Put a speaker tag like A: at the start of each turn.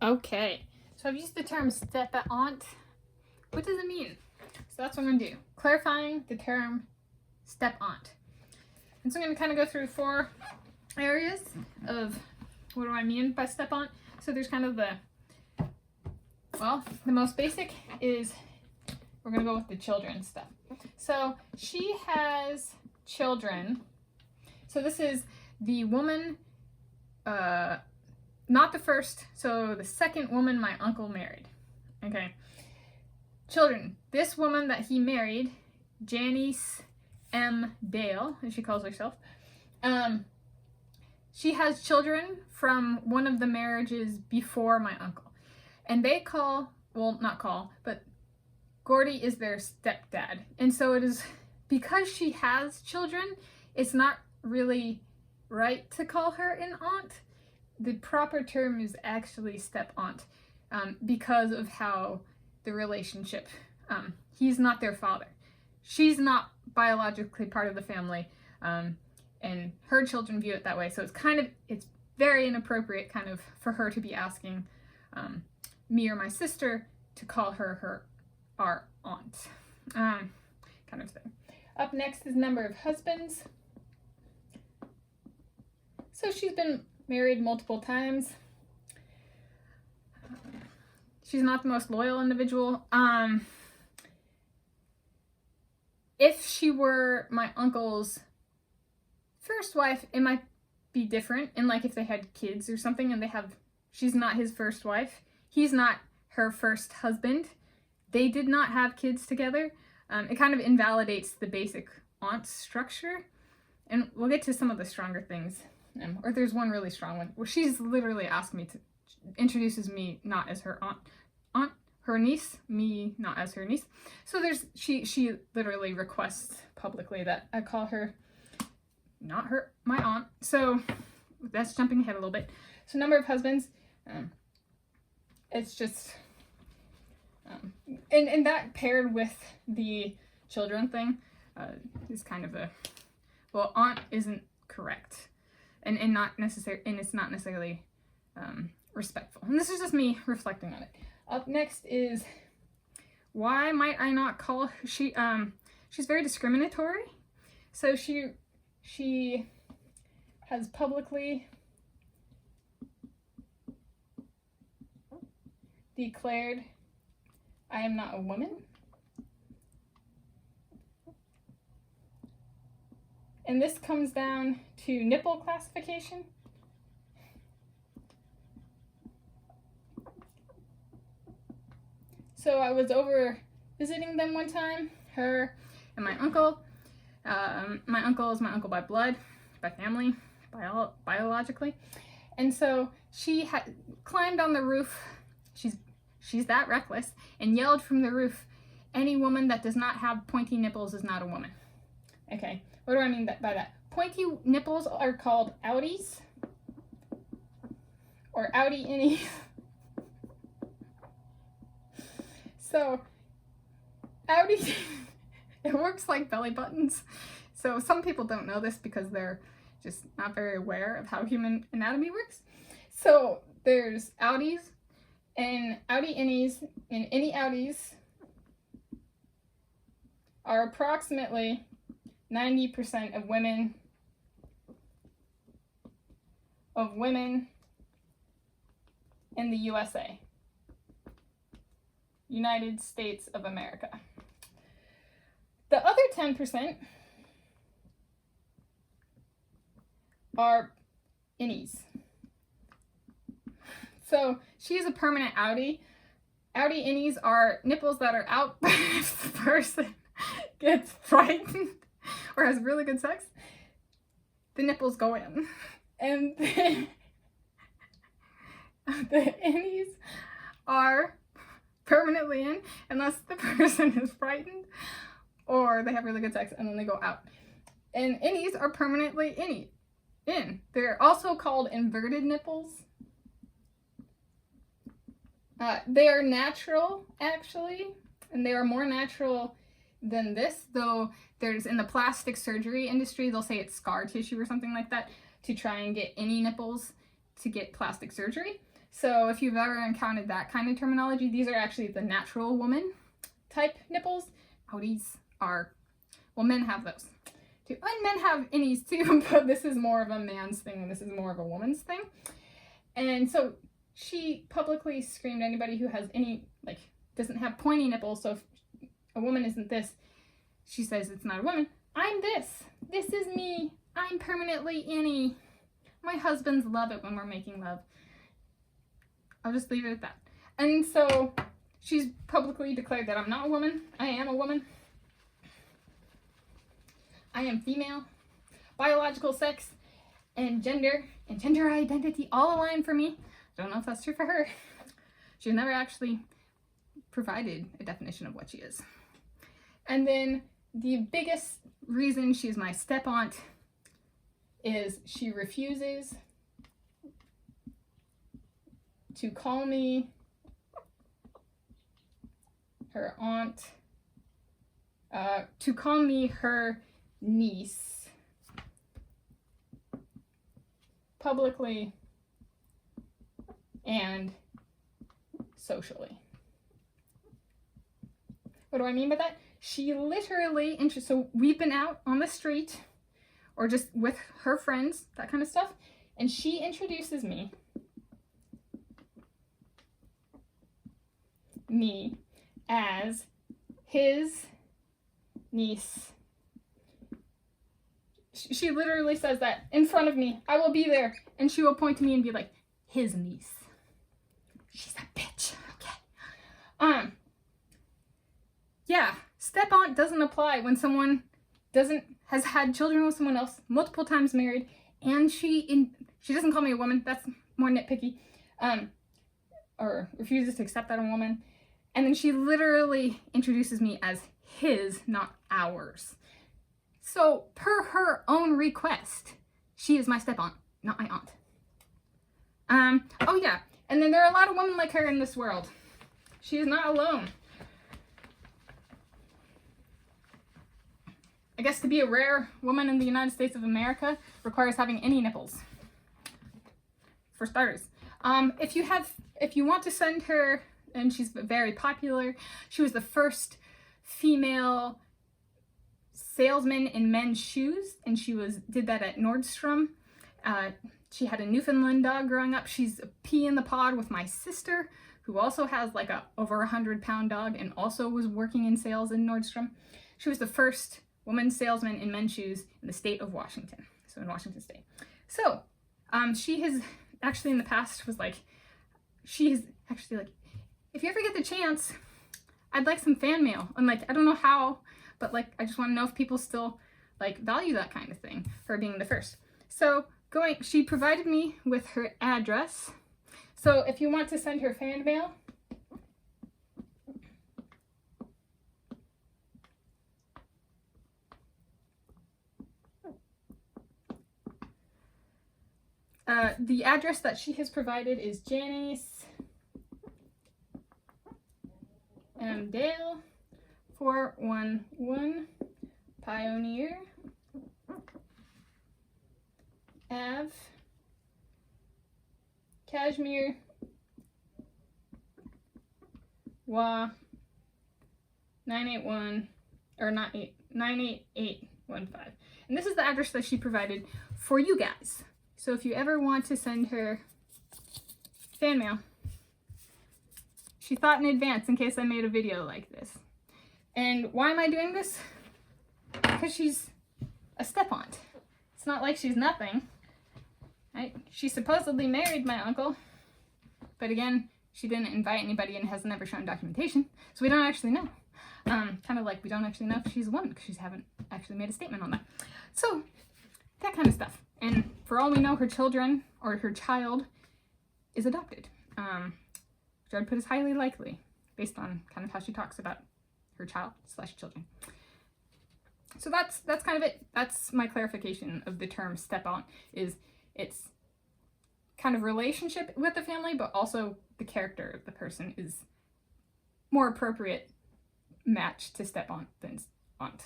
A: Okay, so I've used the term step-aunt. What does it mean? So that's what I'm going to do. Clarifying the term step-aunt. And so I'm going to kind of go through 4 areas of what do I mean by step-aunt. So there's kind of the most basic is we're going to go with the children stuff. So she has children. So this is the woman, not the first, so the second woman my uncle married. Okay. Children. This woman that he married, Janice M. Dale, as she calls herself, she has children from one of the marriages before my uncle. And they call, well, not call, but Gordy is their stepdad. And so it is, because she has children, it's not really right to call her an aunt. The proper term is actually step-aunt, because of how the relationship, he's not their father. She's not biologically part of the family, and her children view it that way. So it's very inappropriate kind of for her to be asking me or my sister to call her our aunt, kind of thing. Up next is number of husbands. So she's been married multiple times. She's not the most loyal individual. If she were my uncle's first wife, it might be different. And like if they had kids or something and she's not his first wife. He's not her first husband. They did not have kids together. It kind of invalidates the basic aunt structure. And we'll get to some of the stronger things. Or there's one really strong one where she's literally asked me to, introduces me not as her aunt, her niece, me not as her niece. So she literally requests publicly that I call her not my aunt. So that's jumping ahead a little bit. So number of husbands, it's just, and that paired with the children thing is kind of well, aunt isn't correct. And it's not necessarily respectful. And this is just me reflecting on it. Up next is, why might I not call her? She's very discriminatory. So she has publicly declared, I am not a woman. And this comes down to nipple classification. So I was over visiting them one time, her and my uncle. My uncle is my uncle by blood, by family, biologically. And so she had climbed on the roof. She's that reckless, and yelled from the roof, any woman that does not have pointy nipples is not a woman. Okay. What do I mean by that? Pointy nipples are called outies or outie innies. So, outies, it works like belly buttons. So some people don't know this because they're just not very aware of how human anatomy works. So there's outies and outie innies, and innie outies are approximately 90% of women in the USA, United States of America. The other 10% are innies. So she's a permanent outie. Outie innies are nipples that are out if the person gets frightened or has really good sex, the nipples go in. And the innies are permanently in unless the person is frightened or they have really good sex and then they go out. And innies are permanently in. They're also called inverted nipples. They are natural, actually, and they are more natural than this, though there's, in the plastic surgery industry, they'll say it's scar tissue or something like that to try and get any nipples to get plastic surgery. So if you've ever encountered that kind of terminology, these are actually the natural woman type nipples. Outies are, well, men have those too. And men have innies too, but this is more of a man's thing and this is more of a woman's thing. And so she publicly screamed anybody who has any, like, doesn't have pointy nipples. So if a woman isn't this, she says it's not a woman. I'm this. This is me. I'm permanently innie. My husbands love it when we're making love. I'll just leave it at that. And so she's publicly declared that I'm not a woman. I am a woman. I am female. Biological sex and gender identity all align for me. I don't know if that's true for her. She's never actually provided a definition of what she is. And then the biggest reason she's my step-aunt is she refuses to call me her aunt, to call me her niece publicly and socially. What do I mean by that? She literally, so we've been out on the street or just with her friends, that kind of stuff, and she introduces me as his niece. She literally says that in front of me. I will be there, and she will point to me and be like, his niece. She's a bitch. Okay. Yeah, step-aunt doesn't apply when someone has had children with someone else, multiple times married, and she doesn't call me a woman. That's more nitpicky. Or refuses to accept that I'm a woman. And then she literally introduces me as his, not ours. So, per her own request, she is my step-aunt, not my aunt. Oh yeah, and then there are a lot of women like her in this world. She is not alone. I guess to be a rare woman in the United States of America requires having any nipples. For starters. If you want to send her, and she's very popular, she was the first female salesman in men's shoes, and she did that at Nordstrom. She had a Newfoundland dog growing up. She's a pea in the pod with my sister, who also has like a over 100-pound dog and also was working in sales in Nordstrom. She was the first woman salesman in men's shoes in the state of Washington, so in Washington State. So she has actually in the past was like, she's actually like, if you ever get the chance, I'd like some fan mail. And like, I don't know how, but like, I just want to know if people still like value that kind of thing for being the first. So she provided me with her address. So if you want to send her fan mail, the address that she has provided is Janice M. Dale, 411 Pioneer Ave, Kashmir, Wa 981 or 98815. And this is the address that she provided for you guys. So if you ever want to send her fan mail, she thought in advance in case I made a video like this. And why am I doing this? Because she's a step-aunt. It's not like she's nothing. Right? She supposedly married my uncle, but again, she didn't invite anybody and has never shown documentation, so we don't actually know. Kind of like we don't actually know if she's a woman because she haven't actually made a statement on that. So that kind of stuff. And for all we know, her children or her child is adopted, which I'd put as highly likely based on kind of how she talks about her child/children. So that's kind of it. That's my clarification of the term step-aunt. Is it's kind of relationship with the family, but also the character of the person is more appropriate match to step-aunt than aunt.